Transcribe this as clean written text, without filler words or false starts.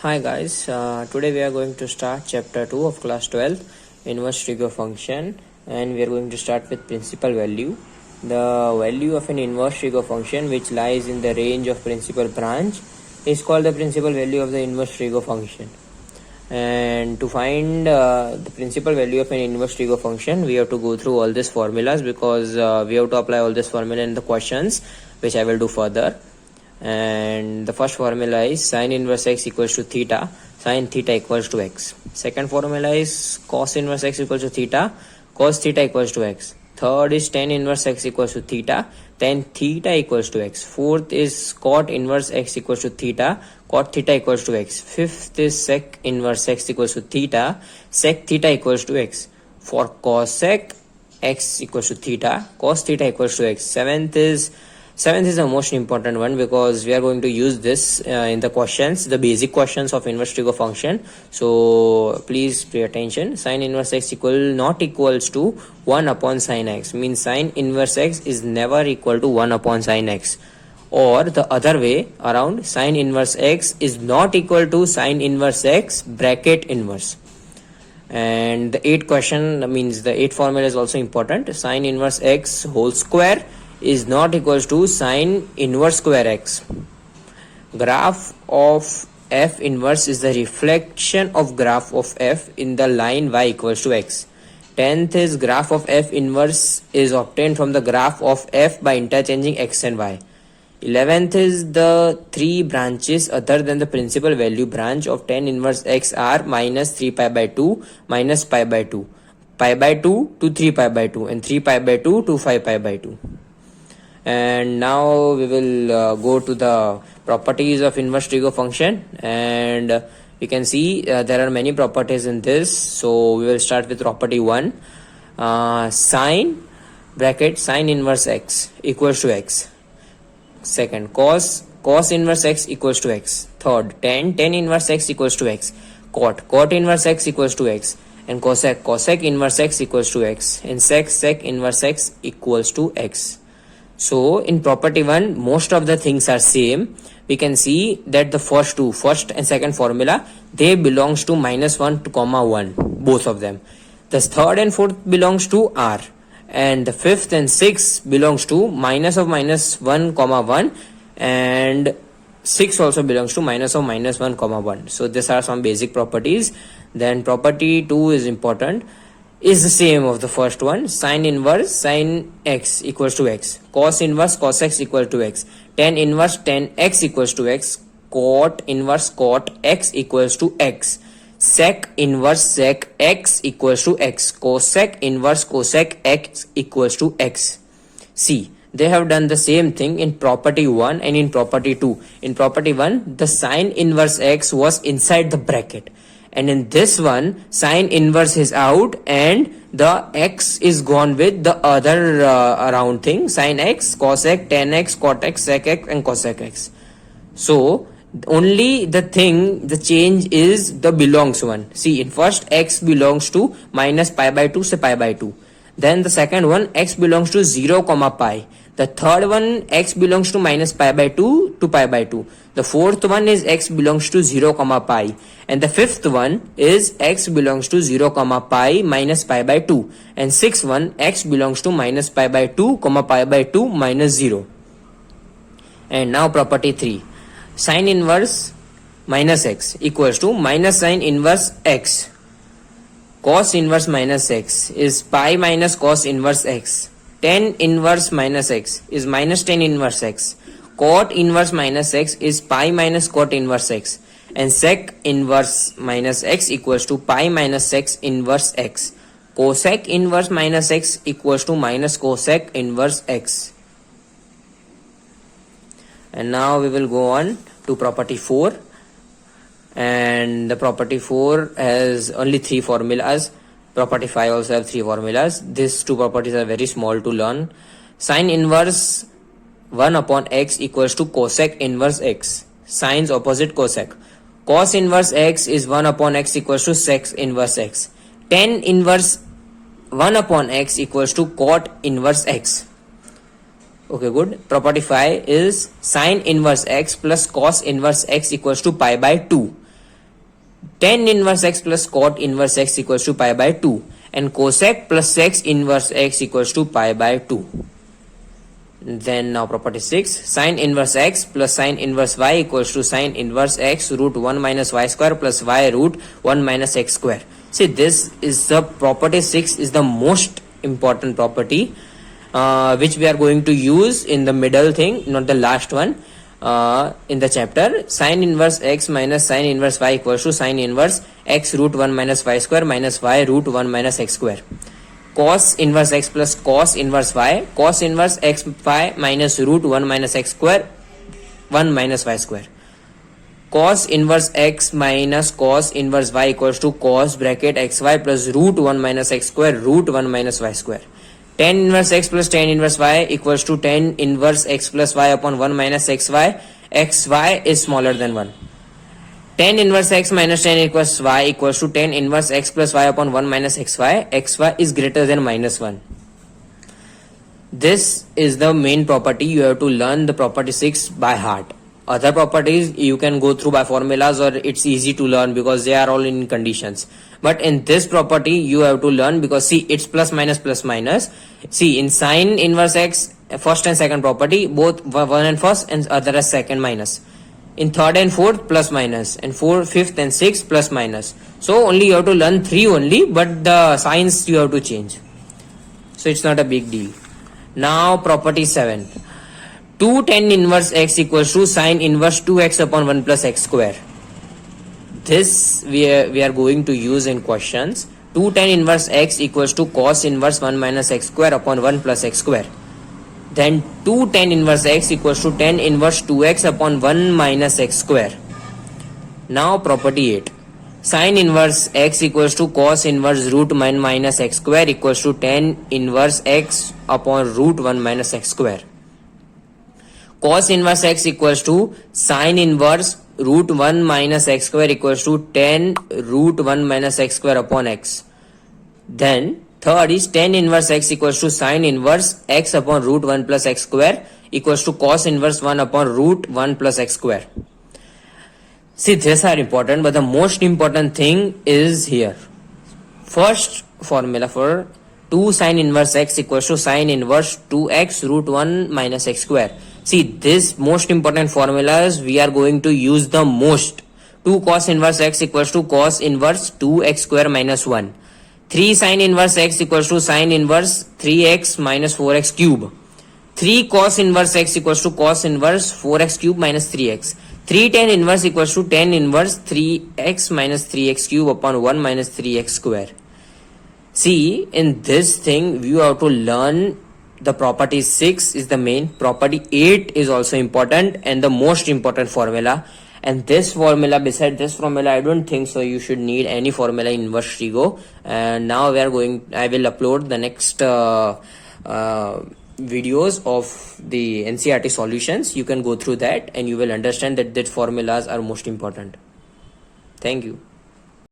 Hi guys, today we are going to start chapter 2 of class 12 inverse trig function, and we are going to start with principal value. The value of an inverse trig function which lies in the range of principal branch is called the principal value of the inverse trig function. And to find the principal value of an inverse trig function, we have to go through all these formulas because we have to apply all this formula in the questions, which I will do further. And the first formula is sin inverse x equals to theta, sin theta equals to x. Second formula is cos inverse x equals to theta, cos theta equals to x. Third is tan inverse x equals to theta, tan theta equals to x. Fourth is cot inverse x equals to theta, cot theta equals to x. Fifth is sec inverse x equals to theta, sec theta equals to x. For cosec x equals to theta, cos theta equals to x. Seventh is the most important one because we are going to use this in the questions, the basic questions of inverse trig function. So please pay attention. Sin inverse x not equals to 1 upon sin x, means sin inverse x is never equal to 1 upon sin x. Or the other way around, sin inverse x is not equal to sin inverse x bracket inverse. And the eighth question, means the eighth formula is also important. Sin inverse x whole square is not equals to sin inverse square x. Graph of f inverse is the reflection of graph of f in the line y equals to x. 10th is graph of f inverse is obtained from the graph of f by interchanging x and y. 11th is the three branches other than the principal value branch of tan inverse x are minus 3 pi by 2, minus pi by 2, pi by 2 to 3 pi by 2, and 3 pi by 2 to 5 pi by 2. And now we will go to the properties of inverse trig function, and you can see there are many properties in this. So we will start with property 1. Sin bracket sin inverse x equals to x. Second, cos inverse x equals to x. Third, tan inverse x equals to x. Cot inverse x equals to x. And cosec inverse x equals to x. And sec inverse x equals to x. So in property 1, most of the things are same. We can see that the first and second formula, they belongs to minus 1 to comma 1, both of them. The third and fourth belongs to r, and the fifth and sixth belongs to minus of minus 1 comma 1, and 6 also belongs to minus of minus 1 comma 1. So these are some basic properties. Then property 2 is important, is the same of the first one. Sin inverse sin x equals to x, cos inverse cos x equals to x, tan inverse tan x equals to x, cot inverse cot x equals to x, sec inverse sec x equals to x, cosec inverse cosec x equals to x. See, they have done the same thing in property 1 and in property 2. In property 1, the sin inverse x was inside the bracket, and in this one, sin inverse is out and the x is gone with the other around thing, sin x, cosec, tan x, cot x, sec x, and cosec x. So only the change is the belongs one. See, in first, x belongs to minus pi by 2, say pi by 2. Then the second one, x belongs to 0 comma pi. The third one, x belongs to minus pi by 2 to pi by 2. The fourth one is x belongs to 0 comma pi. And the fifth one is x belongs to 0 comma pi minus pi by 2. And sixth one, x belongs to minus pi by 2 comma pi by 2 minus 0. And now property 3. Sin inverse minus x equals to minus sin inverse x. Cos inverse minus x is pi minus cos inverse x. Tan inverse minus x is minus tan inverse x. Cot inverse minus x is pi minus cot inverse x. And sec inverse minus x equals to pi minus sec inverse x. Cosec inverse minus x equals to minus cosec inverse x. And now we will go on to property 4. And the property 4 has only 3 formulas. Property 5 also have 3 formulas. These 2 properties are very small to learn. Sin inverse 1 upon x equals to cosec inverse x. Sines opposite cosec. Cos inverse x is 1 upon x equals to sec inverse x. Tan inverse 1 upon x equals to cot inverse x. Okay, good. Property 5 is sin inverse x plus cos inverse x equals to pi by 2. tan inverse x plus cot inverse x equals to pi by 2, and cosec plus sec inverse x equals to pi by 2. Then now property 6, sin inverse x plus sin inverse y equals to sin inverse x root 1 minus y square plus y root 1 minus x square. See, this is the property 6 is the most important property which we are going to use in the middle thing, not the last one. In the chapter, sin inverse x minus sin inverse y equals to sin inverse x root 1 minus y square minus y root 1 minus x square. Cos inverse x plus cos inverse y, cos inverse x y minus root 1 minus x square 1 minus y square. Cos inverse x minus cos inverse y equals to cos bracket xy plus root 1 minus x square root 1 minus y square. Tan inverse x plus tan inverse y equals to tan inverse x plus y upon 1 minus xy. xy is smaller than 1. Tan inverse x minus tan inverse y equals to tan inverse x plus y upon 1 minus xy. xy is greater than minus 1. This is the main property. You have to learn the property 6 by heart. Other properties you can go through by formulas, or it's easy to learn because they are all in conditions. But in this property you have to learn, because see, it's plus minus plus minus. See, in sin inverse x, first and second property, both one and first and other as second minus. In third and fourth, plus minus, and fourth, fifth and sixth, plus minus. So only you have to learn 3 only, but the signs you have to change. So it's not a big deal. Now property 7. 2 tan inverse x equals to sin inverse 2x upon 1 plus x square. This we are going to use in questions. 2 tan inverse x equals to cos inverse 1 minus x square upon 1 plus x square. Then 2 tan inverse x equals to tan inverse 2x upon 1 minus x square. Now property 8. Sin inverse x equals to cos inverse root 1 minus x square equals to tan inverse x upon root 1 minus x square. Cos inverse x equals to sin inverse root 1 minus x square equals to tan root 1 minus x square upon x. Then third is tan inverse x equals to sin inverse x upon root 1 plus x square equals to cos inverse 1 upon root 1 plus x square. See, these are important, but the most important thing is here. First formula for 2 sin inverse x equals to sin inverse 2x root 1 minus x square. See, this most important formulas we are going to use the most. 2 cos inverse x equals to cos inverse 2x square minus 1. 3 sin inverse x equals to sin inverse 3x minus 4x cube. 3 cos inverse x equals to cos inverse 4x cube minus 3x. 3 tan inverse equals to tan inverse 3x minus 3x cube upon 1 minus 3x square. See, in this thing you have to learn the property 6 is the main. Property 8 is also important and the most important formula. And this formula, beside this formula, I don't think so you should need any formula in inverse trigo. And now I will upload the next videos of the NCERT solutions. You can go through that and you will understand that formulas are most important. Thank you.